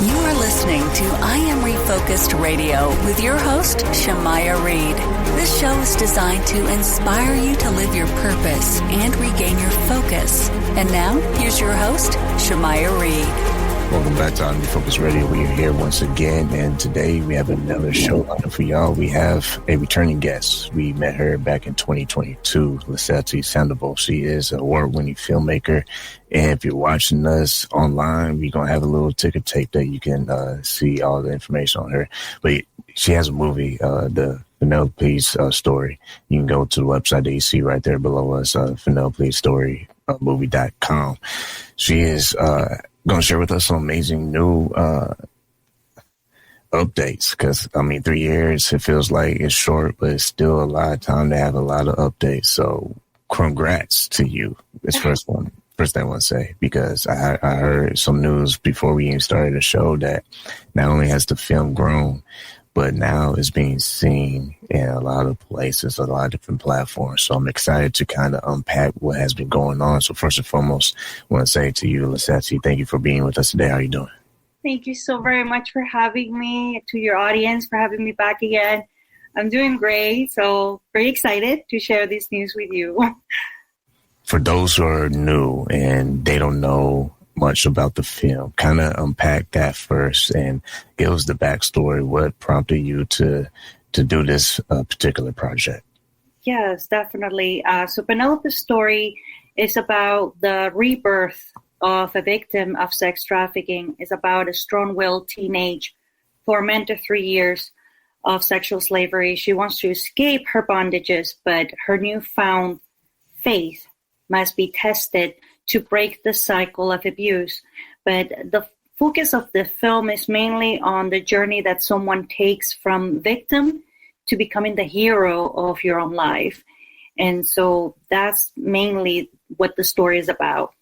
You are listening to I Am Refocused Radio with your host, Shamaya Reed. This show is designed to inspire you to live your purpose and regain your focus. And now, here's your host, Shamaya Reed. Welcome back to I Am Refocused Radio. We are here once again, and today we have another show lineup for y'all. We have a returning guest. We met her back in 2022, Lisetty Sandoval. She is an award-winning filmmaker, and if you're watching us online, we're going to have a little ticker tape that you can see all the information on her. But she has a movie, the Penelope's story. You can go to the website that you see right there below us, Penelope's story, movie.com. She is going to share with us some amazing new updates, because 3 years, it feels like it's short, but it's still a lot of time to have a lot of updates. So congrats to you. It's first thing I want to say, because I heard some news before we even started the show that not only has the film grown, but now it's being seen in a lot of places, a lot of different platforms. So I'm excited to kind of unpack what has been going on. So first and foremost, I want to say to you, Lisetty, thank you for being with us today. How are you doing? Thank you so very much for having me, to your audience, for having me back again. I'm doing great. So very excited to share this news with you. For those who are new and they don't know much about the film, kind of unpack that first and give us the backstory. What prompted you to do this particular project? Yes, definitely. So Penelope's story is about the rebirth of a victim of sex trafficking. It's about a strong-willed teenage tormented 3 years of sexual slavery. She wants to escape her bondages, but her newfound faith must be tested to break the cycle of abuse. But the focus of the film is mainly on the journey that someone takes from victim to becoming the hero of your own life. And so that's mainly what the story is about.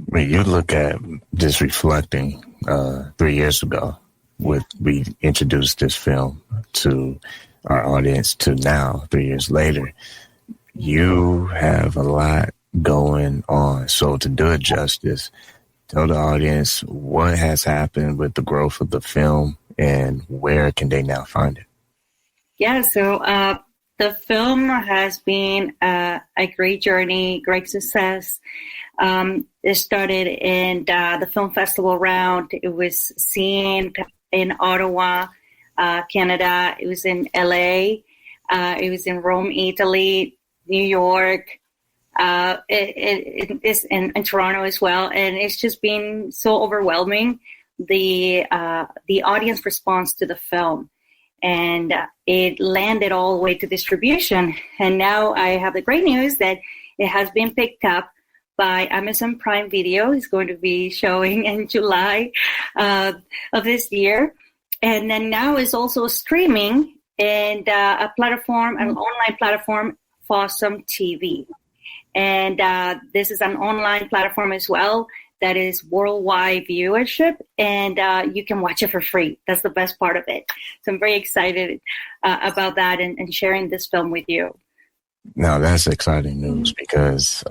When you look at just reflecting 3 years ago, we introduced this film to our audience to now, 3 years later, you have a lot going on. So to do it justice, tell the audience what has happened with the growth of the film and where can they now find it? Yeah, so the film has been a great journey, great success. It started in the film festival round. It was seen in Ottawa, Canada. It was in LA. It was in Rome, Italy, New York. It is in Toronto as well, and it's just been so overwhelming, the audience response to the film, and it landed all the way to distribution. And now I have the great news that it has been picked up by Amazon Prime Video. It's going to be showing in July of this year, and then now it's also streaming and an online platform, Fossum TV. And this is an online platform as well that is worldwide viewership, and you can watch it for free. That's the best part of it. So I'm very excited about that and sharing this film with you. Now, that's exciting news, because,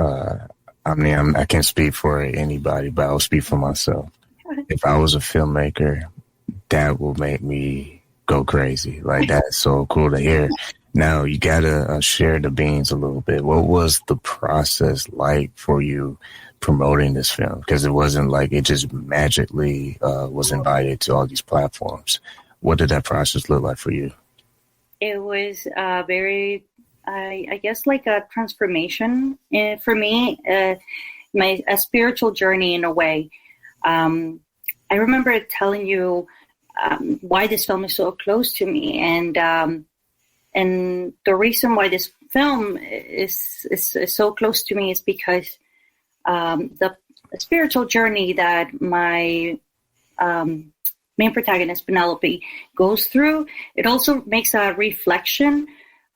I can't speak for anybody, but I'll speak for myself. If I was a filmmaker, that will make me go crazy. Like, that's so cool to hear. Now, you got to share the beans a little bit. What was the process like for you promoting this film? Because it wasn't like it just magically was invited to all these platforms. What did that process look like for you? It was very, I guess, like a transformation for me, a spiritual journey in a way. I remember telling you why this film is so close to me, and the reason why this film is so close to me is because the spiritual journey that my main protagonist, Penelope, goes through, it also makes a reflection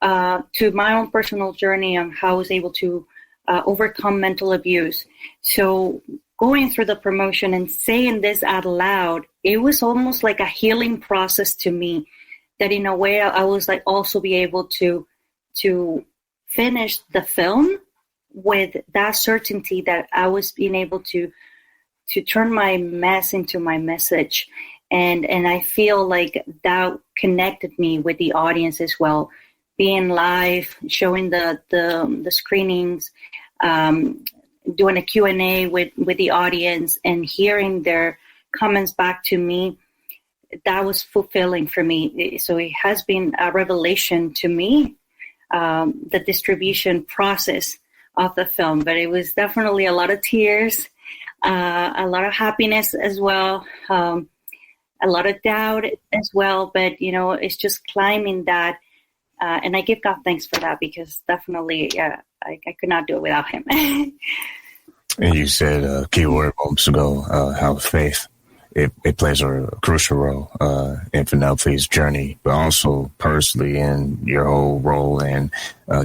to my own personal journey on how I was able to overcome mental abuse. So going through the promotion and saying this out loud, it was almost like a healing process to me, that in a way I was like also be able to finish the film with that certainty that I was being able to turn my mess into my message. And I feel like that connected me with the audience as well. Being live, showing the screenings, doing a Q&A with the audience and hearing their comments back to me, that was fulfilling for me. So it has been a revelation to me, the distribution process of the film. But it was definitely a lot of tears, a lot of happiness as well, a lot of doubt as well. But, it's just climbing that. And I give God thanks for that, because definitely I could not do it without him. And you said a key word moments ago, how faith, it plays a crucial role in Penelope's journey, but also personally in your whole role in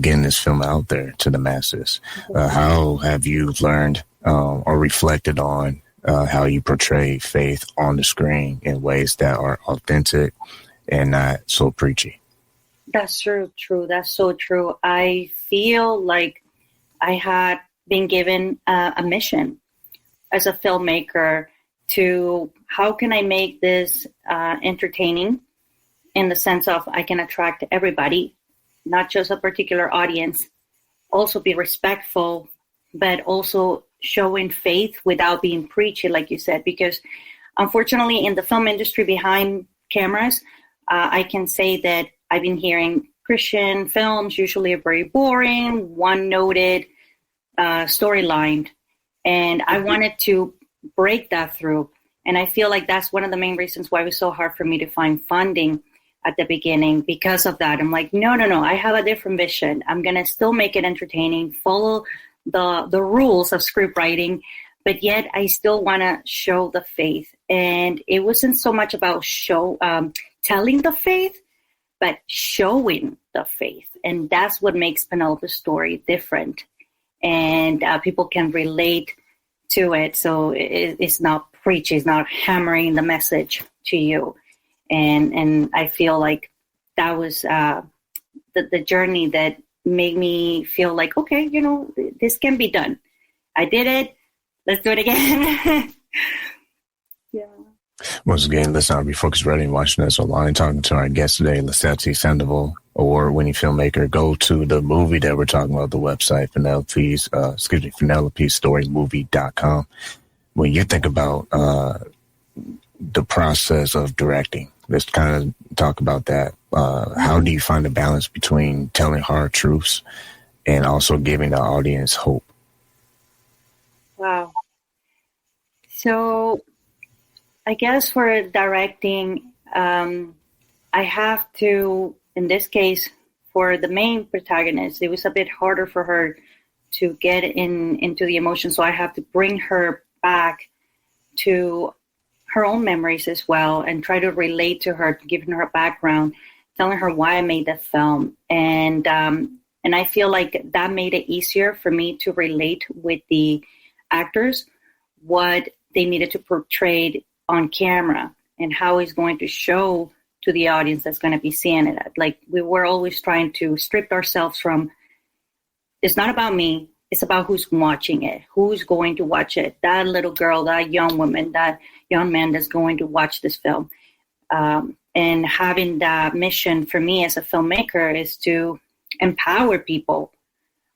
getting this film out there to the masses. How have you learned or reflected on how you portray faith on the screen in ways that are authentic and not so preachy? That's true. That's so true. I feel like I had been given a mission as a filmmaker to how can I make this entertaining, in the sense of I can attract everybody, not just a particular audience, also be respectful, but also showing faith without being preachy, like you said, because unfortunately in the film industry behind cameras, I can say that I've been hearing Christian films usually are very boring, one-noted storyline, and I wanted to break that through. And I feel like that's one of the main reasons why it was so hard for me to find funding at the beginning, because of that. I'm like, no, I have a different vision. I'm going to still make it entertaining, follow the rules of script writing, but yet I still want to show the faith. And it wasn't so much about telling the faith, but showing the faith. And that's what makes Penelope's story different. And people can relate to it. So it's not preachy, it's not hammering the message to you. And I feel like that was the journey that made me feel like, okay, this can be done. I did it. Let's do it again. Yeah. Once again, listen, I Refocused Radio, watching us online, talking to our guest today, Lisetty Sandoval, award-winning filmmaker. Go to the movie that we're talking about, the website, PenelopeStoryMovie.com. When you think about the process of directing, let's kind of talk about that. How do you find the balance between telling hard truths and also giving the audience hope? Wow. So I guess for directing, I have to, in this case, for the main protagonist, it was a bit harder for her to get into the emotion. So I have to bring her back to her own memories as well and try to relate to her, giving her a background, telling her why I made the film. And I feel like that made it easier for me to relate with the actors, what they needed to portray on camera and how it's going to show to the audience that's going to be seeing it. Like, we were always trying to strip ourselves from, it's not about me, it's about who's watching it, who's going to watch it, that little girl, that young woman, that young man that's going to watch this film. And having that mission for me as a filmmaker is to empower people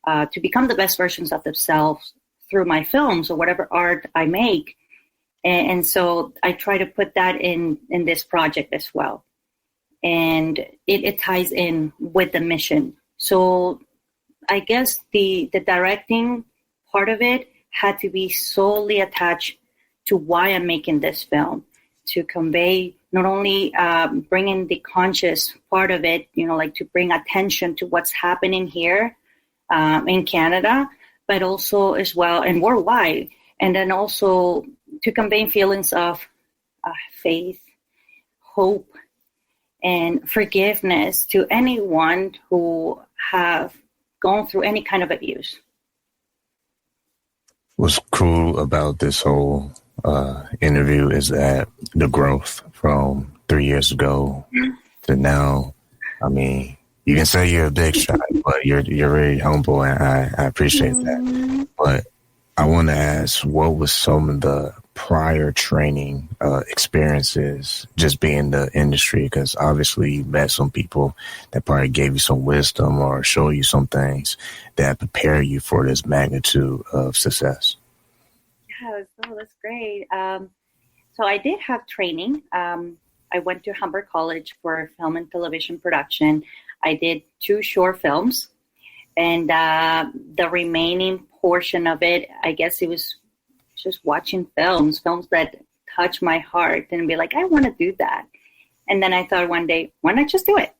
to become the best versions of themselves through my films or whatever art I make. And so I try to put that in this project as well. And it ties in with the mission. So I guess the directing part of it had to be solely attached to why I'm making this film, to convey not only bringing the conscious part of it, like to bring attention to what's happening here in Canada, but also as well and worldwide. And then also to convey feelings of faith, hope, and forgiveness to anyone who have gone through any kind of abuse. What's cool about this whole interview is that the growth from 3 years ago to now. I mean, you can say you're a big shot, but you're very humble, and I appreciate that. But I want to ask, what was some of the prior training experiences, just being in the industry? Because obviously you met some people that probably gave you some wisdom or show you some things that prepare you for this magnitude of success. Yeah, so that's great. So I did have training. I went to Humber College for film and television production. I did 2 short films, and the remaining portion of it, I guess it was just watching films that touch my heart and be like, I want to do that. And then I thought one day, why not just do it?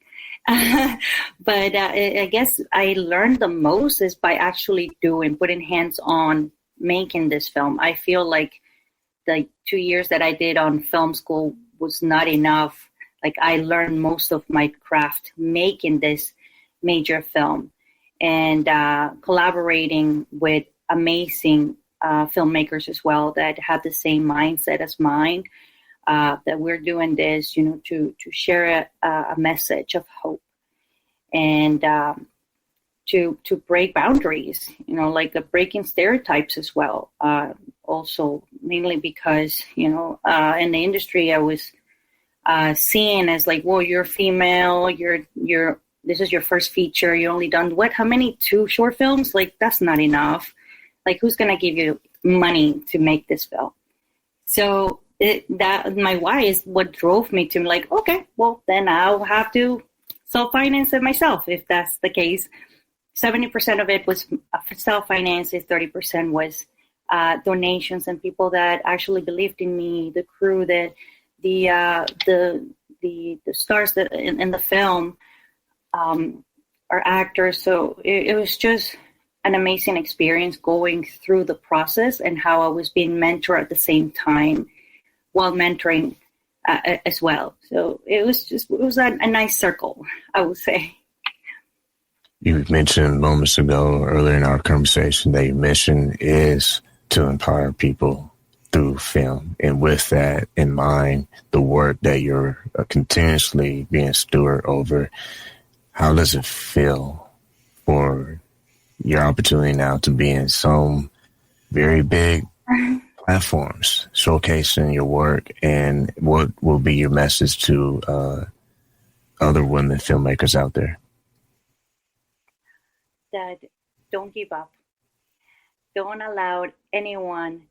But I guess I learned the most is by actually putting hands on making this film. I feel like the 2 years that I did on film school was not enough. Like, I learned most of my craft making this major film and collaborating with amazing filmmakers as well that have the same mindset as mine, that we're doing this, to share a message of hope and to break boundaries, like breaking stereotypes as well. Also, mainly because, in the industry, I was seen as like, well, you're female, this is your first feature, you only done how many 2 short films? Like, that's not enough. Like, who's going to give you money to make this film? So that my why is what drove me to like, okay, well, then I'll have to self-finance it myself. If that's the case, 70% of it was self-finance, 30% was donations and people that actually believed in me, the crew, that the stars that in the film are actors. So it was just an amazing experience going through the process and how I was being mentored at the same time while mentoring as well. So it was a nice circle, I would say. You mentioned moments ago, earlier in our conversation, that your mission is to empower people through film. And with that in mind, the work that you're continuously being steward over, how does it feel for your opportunity now to be in some very big platforms showcasing your work, and what will be your message to other women filmmakers out there? That don't give up. Don't allow anyone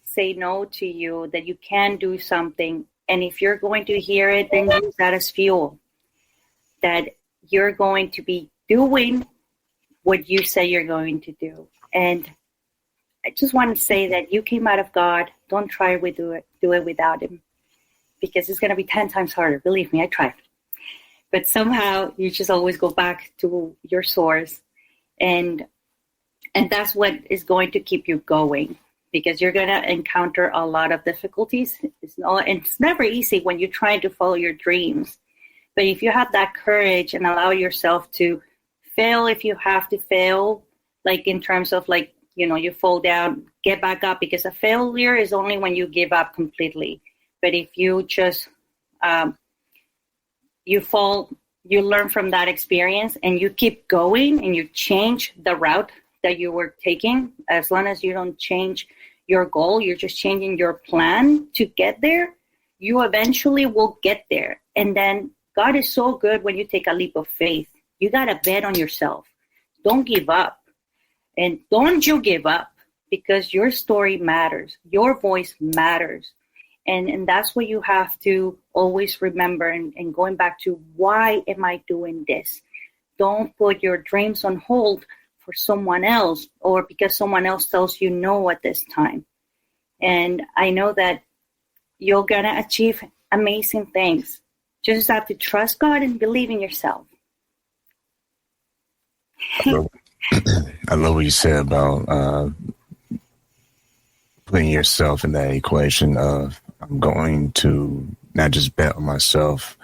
say no to you, that you can do something. And if you're going to hear it, then use that as fuel. That you're going to be doing what you say you're going to do. And I just want to say that you came out of God. Don't try to do it without him, because it's going to be 10 times harder. Believe me, I tried. But somehow you just always go back to your source. And that's what is going to keep you going, because you're going to encounter a lot of difficulties. It's never easy when you're trying to follow your dreams. But if you have that courage and allow yourself to fail if you have to fail, like in terms of like, you fall down, get back up, because a failure is only when you give up completely. But if you just, you fall, you learn from that experience and you keep going and you change the route that you were taking. As long as you don't change your goal, you're just changing your plan to get there, you eventually will get there. And then God is so good when you take a leap of faith. You got to bet on yourself. Don't give up. And don't you give up, because your story matters. Your voice matters. And that's what you have to always remember, and going back to, why am I doing this? Don't put your dreams on hold for someone else, or because someone else tells you no at this time. And I know that you're going to achieve amazing things. Just have to trust God and believe in yourself. I love what you said about putting yourself in that equation of, I'm going to not just bet on myself,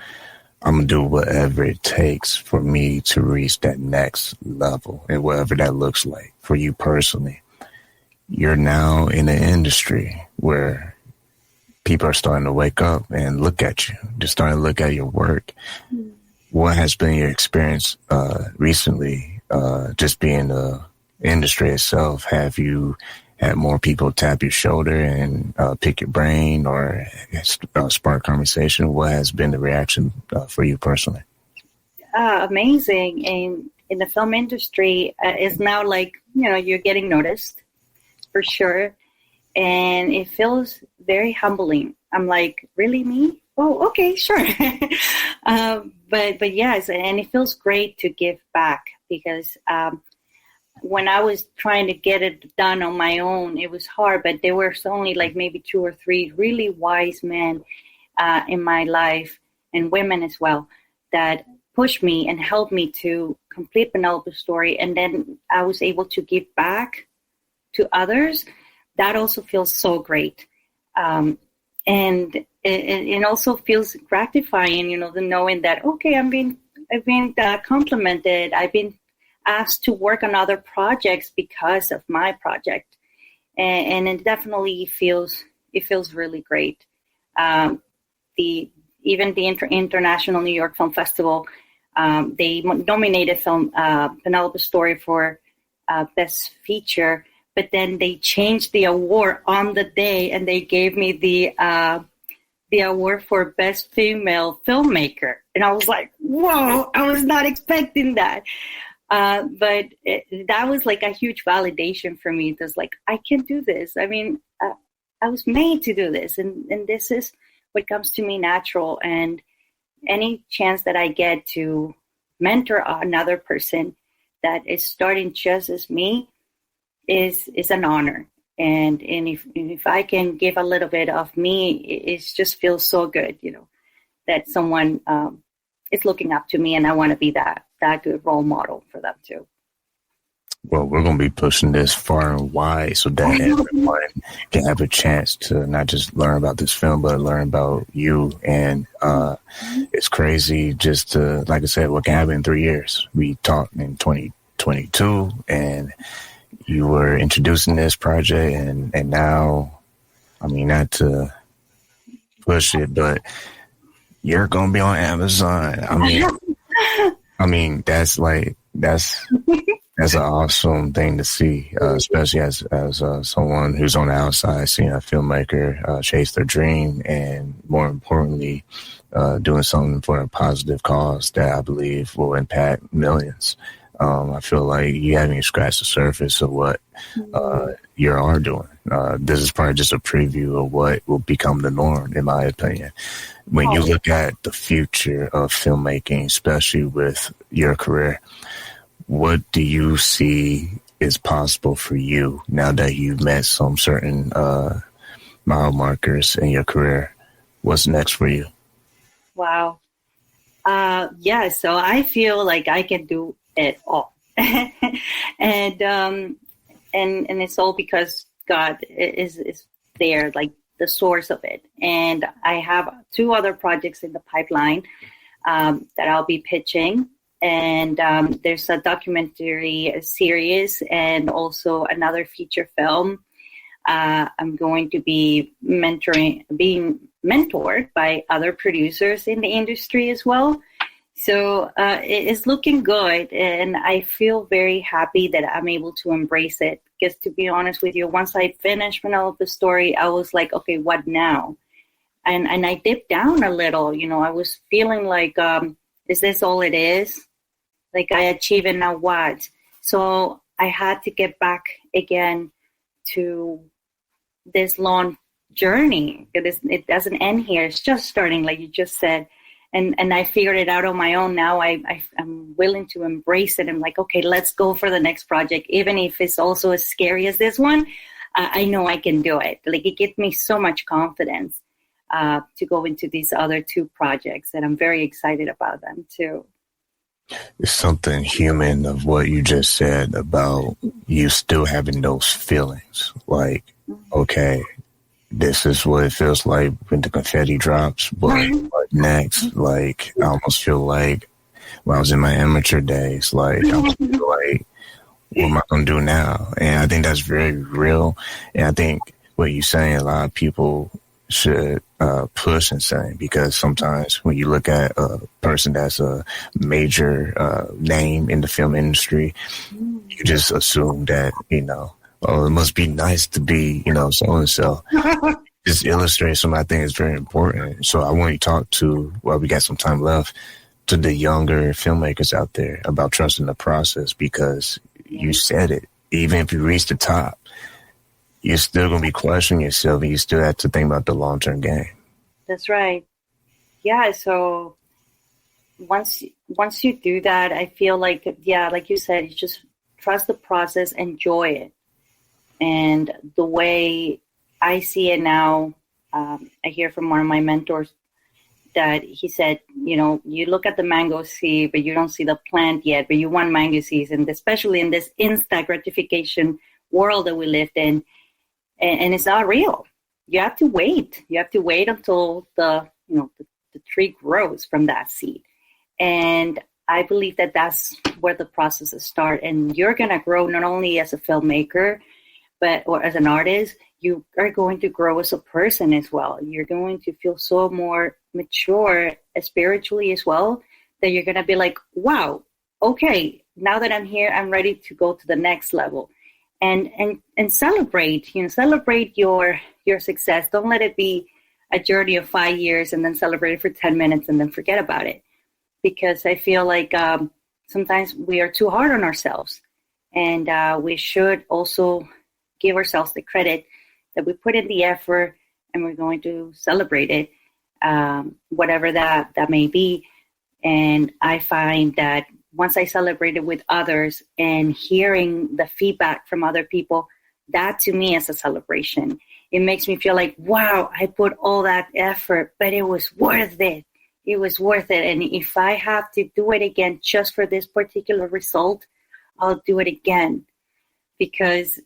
I'm going to do whatever it takes for me to reach that next level, and whatever that looks like for you personally. You're now in an industry where people are starting to wake up and look at you. They're starting to look at your work. Mm-hmm. What has been your experience recently, just being the industry itself? Have had more people tap your shoulder and pick your brain or spark conversation? What has been the reaction for you personally? Amazing. And in the film industry, it's now like, you're getting noticed for sure. And it feels very humbling. I'm like, really, me? Oh, okay, sure. But yes, and it feels great to give back because when I was trying to get it done on my own, it was hard, but there were only like maybe 2 or 3 really wise men in my life, and women as well, that pushed me and helped me to complete Penelope's story. And then I was able to give back to others. That also feels so great. And it also feels gratifying, the knowing that, okay, I've been complimented. I've been asked to work on other projects because of my project. And it definitely feels really great. The International New York Film Festival, they nominated film Penelope's story for Best Feature, but then they changed the award on the day, and they gave me the award for Best Female Filmmaker. And I was like, whoa, I was not expecting that. But that was like a huge validation for me. It was like, I can do this. I mean, I was made to do this. And this is what comes to me natural. And any chance that I get to mentor another person that is starting just as me is an honor. And if I can give a little bit of me, it just feels so good, that someone is looking up to me, and I want to be that good role model for them too. Well, we're going to be pushing this far and wide so that everyone can have a chance to not just learn about this film, but learn about you. And it's crazy just to, like I said, what can happen in 3 years. We talked in 2022, and you were introducing this project, and now, I mean, not to push it, but you're going to be on Amazon. I mean, that's an awesome thing to see, especially as someone who's on the outside, seeing a filmmaker chase their dream, and more importantly, doing something for a positive cause that I believe will impact millions. I feel like you haven't even scratched the surface of what you are doing. This is probably just a preview of what will become the norm, in my opinion. When you look at the future of filmmaking, especially with your career, what do you see is possible for you now that you've met some certain mile markers in your career? What's next for you? Wow. Yeah, so I feel like I can do it all. and it's all because God is there, like the source of it. And I have 2 other projects in the pipeline that I'll be pitching. And there's a documentary series and also another feature film. I'm going to be being mentored by other producers in the industry as well. So it's looking good, and I feel very happy that I'm able to embrace it. Because to be honest with you, once I finished Penelope's story, I was like, okay, what now? And I dipped down a little. I was feeling like, is this all it is? Like, I achieved it, now what? So I had to get back again to this long journey. It doesn't end here. It's just starting, like you just said. And I figured it out on my own. Now I'm willing to embrace it. I'm like, okay, let's go for the next project. Even if it's also as scary as this one, I know I can do it. Like, it gives me so much confidence to go into these other 2 projects. And I'm very excited about them too. It's something human of what you just said about you still having those feelings. Like, okay, this is what it feels like when the confetti drops, but what next? Like, I almost feel like when I was in my amateur days, like, I feel like, what am I going to do now? And I think that's very real. And I think what you're saying, a lot of people should push and say, because sometimes when you look at a person that's a major name in the film industry, you just assume that, oh, it must be nice to be, so-and-so. Just illustrates something I think is very important. So I want you to talk to, well, we got some time left, to the younger filmmakers out there about trusting the process, because you said it. Even if you reach the top, you're still going to be questioning yourself, and you still have to think about the long-term game. That's right. Yeah, so once you do that, I feel like, like you said, you just trust the process, enjoy it. And the way I see it now, I hear from one of my mentors that he said, you look at the mango seed, but you don't see the plant yet, but you want mango seeds. And especially in this instant gratification world that we live in, and it's not real. You have to wait. You have to wait until the tree grows from that seed. And I believe that that's where the processes start. And you're going to grow not only as a filmmaker, or as an artist, you are going to grow as a person as well. You're going to feel so more mature spiritually as well, that you're going to be like, wow, okay, now that I'm here, I'm ready to go to the next level. And celebrate, celebrate your success. Don't let it be a journey of 5 years and then celebrate it for 10 minutes and then forget about it. Because I feel like sometimes we are too hard on ourselves. And we should also give ourselves the credit that we put in the effort, and we're going to celebrate it, whatever that may be. And I find that once I celebrate it with others and hearing the feedback from other people, that to me is a celebration. It makes me feel like, wow, I put all that effort, but it was worth it. It was worth it. And if I have to do it again just for this particular result, I'll do it again, because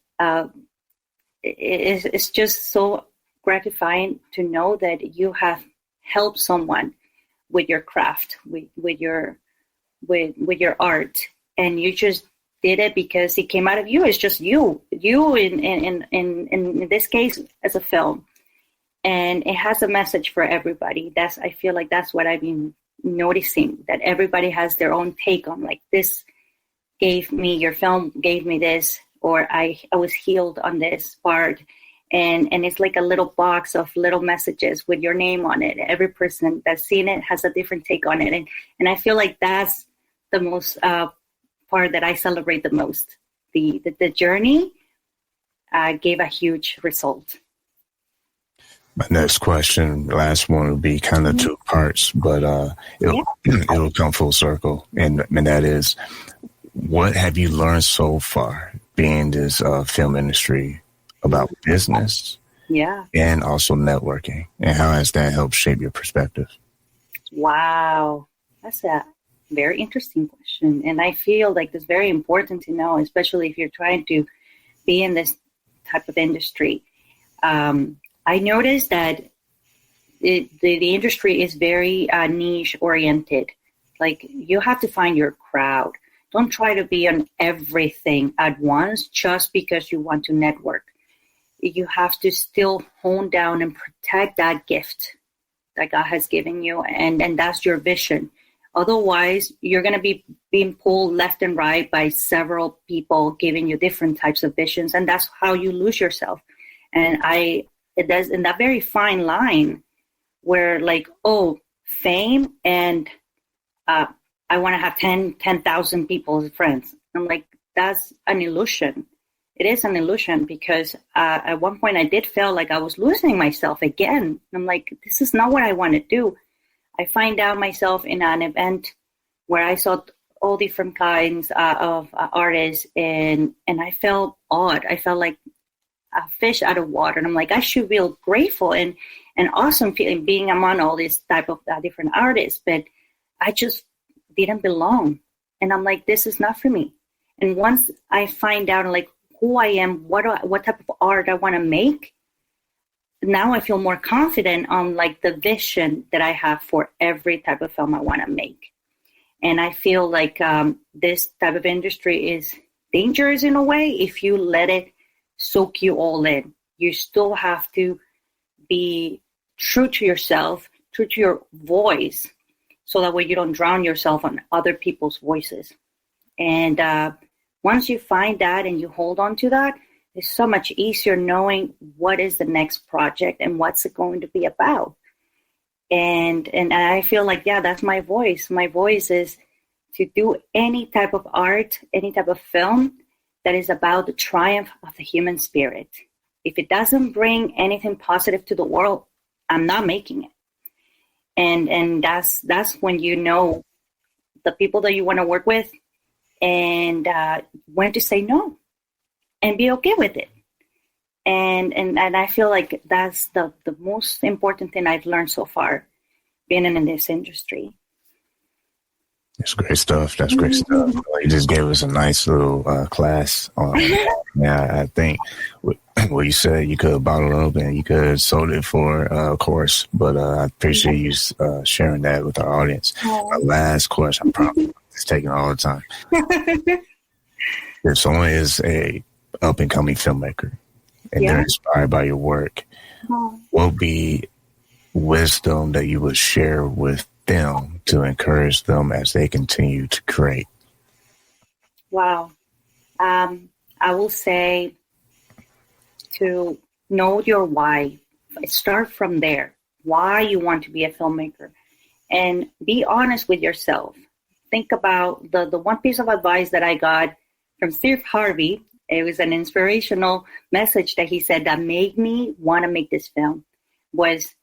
it's just so gratifying to know that you have helped someone with your craft, with your art, and you just did it because it came out of you. It's just you in this case as a film, and it has a message for everybody. I feel like that's what I've been noticing, that everybody has their own take on, like, this your film gave me this, or I was healed on this part. And it's like a little box of little messages with your name on it. Every person that's seen it has a different take on it. And I feel like that's the most part that I celebrate the most. The journey gave a huge result. My next question, last one, will be kind of two parts, but it'll come full circle. And that is, what have you learned so far being in this film industry about business and also networking, and how has that helped shape your perspective? Wow, that's a very interesting question. And I feel like it's very important to know, especially if you're trying to be in this type of industry. I noticed that the industry is very niche oriented. Like, you have to find your crowd. Don't try to be on everything at once just because you want to network. You have to still hone down and protect that gift that God has given you, and that's your vision. Otherwise, you're going to be being pulled left and right by several people giving you different types of visions, and that's how you lose yourself. And it does in that very fine line where, like, fame and I want to have 10,000 people as friends. I'm like, that's an illusion. It is an illusion, because at one point I did feel like I was losing myself again. I'm like, this is not what I want to do. I find out myself in an event where I saw all different kinds of artists, and I felt odd. I felt like a fish out of water. And I'm like, I should feel grateful and awesome feeling being among all these type of different artists, but I just didn't belong. And I'm like, this is not for me. And once I find out, like, who I am, what type of art I want to make, now I feel more confident on, like, the vision that I have for every type of film I want to make. And I feel like this type of industry is dangerous in a way if you let it soak you all in. You still have to be true to yourself, true to your voice, so that way you don't drown yourself on other people's voices. And once you find that and you hold on to that, it's so much easier knowing what is the next project and what's it going to be about. And I feel like, yeah, that's my voice. My voice is to do any type of art, any type of film that is about the triumph of the human spirit. If it doesn't bring anything positive to the world, I'm not making it. And that's when you know the people that you want to work with and when to say no and be okay with it. And I feel like that's the most important thing I've learned so far being in this industry. That's great stuff. That's great stuff. You just gave us a nice little class on. Yeah, I think what you said, you could have bottled it up and you could have sold it for a course, but I appreciate you sharing that with our audience. My last question, I promise, it's taking all the time. If someone is a up and coming filmmaker and they're inspired by your work, what would be wisdom that you would share with them to encourage them as they continue to create? Wow. I will say to know your why. Start from there. Why you want to be a filmmaker, and be honest with yourself. Think about the one piece of advice that I got from Steve Harvey. It was an inspirational message that he said that made me want to make this film. Was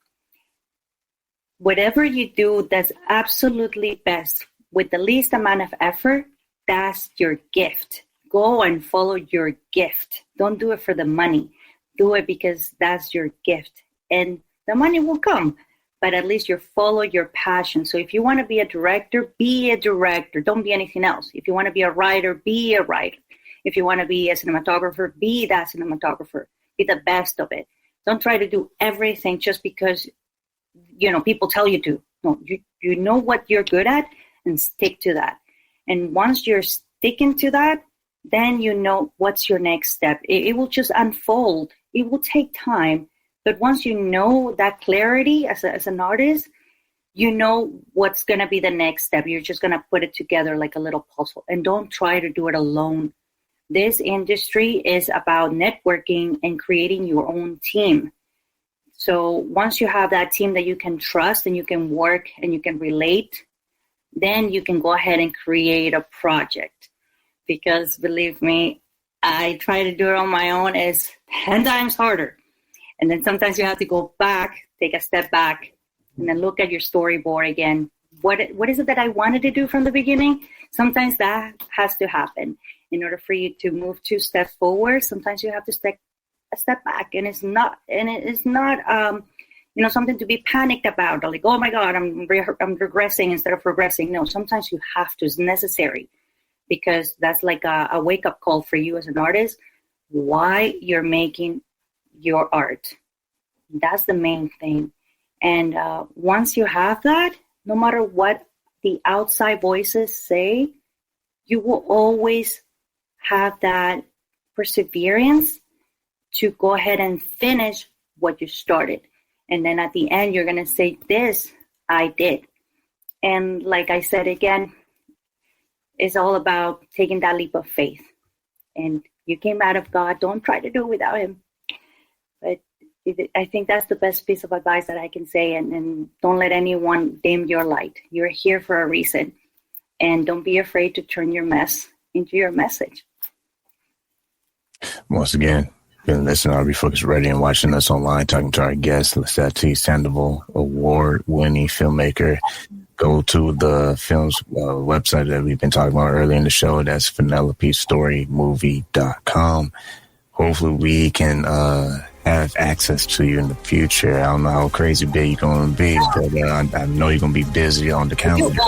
whatever you do that's absolutely best with the least amount of effort, that's your gift. Go and follow your gift. Don't do it for the money. Do it because that's your gift. And the money will come, but at least you follow your passion. So if you want to be a director, be a director. Don't be anything else. If you want to be a writer, be a writer. If you want to be a cinematographer, be that cinematographer. Be the best of it. Don't try to do everything just because, people tell you to. No, you know what you're good at and stick to that. And once you're sticking to that, then you know what's your next step. It will just unfold. It will take time. But once you know that clarity as an artist, you know what's going to be the next step. You're just going to put it together like a little puzzle. And don't try to do it alone. This industry is about networking and creating your own team. So once you have that team that you can trust and you can work and you can relate, then you can go ahead and create a project. Because believe me, I try to do it on my own. It's 10 times harder. And then sometimes you have to go back, take a step back, and then look at your storyboard again. What is it that I wanted to do from the beginning? Sometimes that has to happen. In order for you to move 2 steps forward, sometimes you have to take a step back. And it's not something to be panicked about. Like, oh my God, I'm regressing instead of progressing. No, sometimes you have to. It's necessary. Because that's like a wake-up call for you as an artist, why you're making your art. That's the main thing. And once you have that, no matter what the outside voices say, you will always have that perseverance to go ahead and finish what you started. And then at the end, you're going to say, this I did. And like I said again, it's all about taking that leap of faith. And you came out of God. Don't try to do it without him. But I think that's the best piece of advice that I can say. And don't let anyone dim your light. You're here for a reason. And don't be afraid to turn your mess into your message. Once again, been listening to I Am Refocused Radio and watching us online, talking to our guest, Lisetty Sandoval, award-winning filmmaker. Go to the film's website that we've been talking about earlier in the show. That's PenelopeStoryMovie.com. Hopefully we can have access to you in the future. I don't know how crazy big you're going to be, but I know you're going to be busy on the calendar.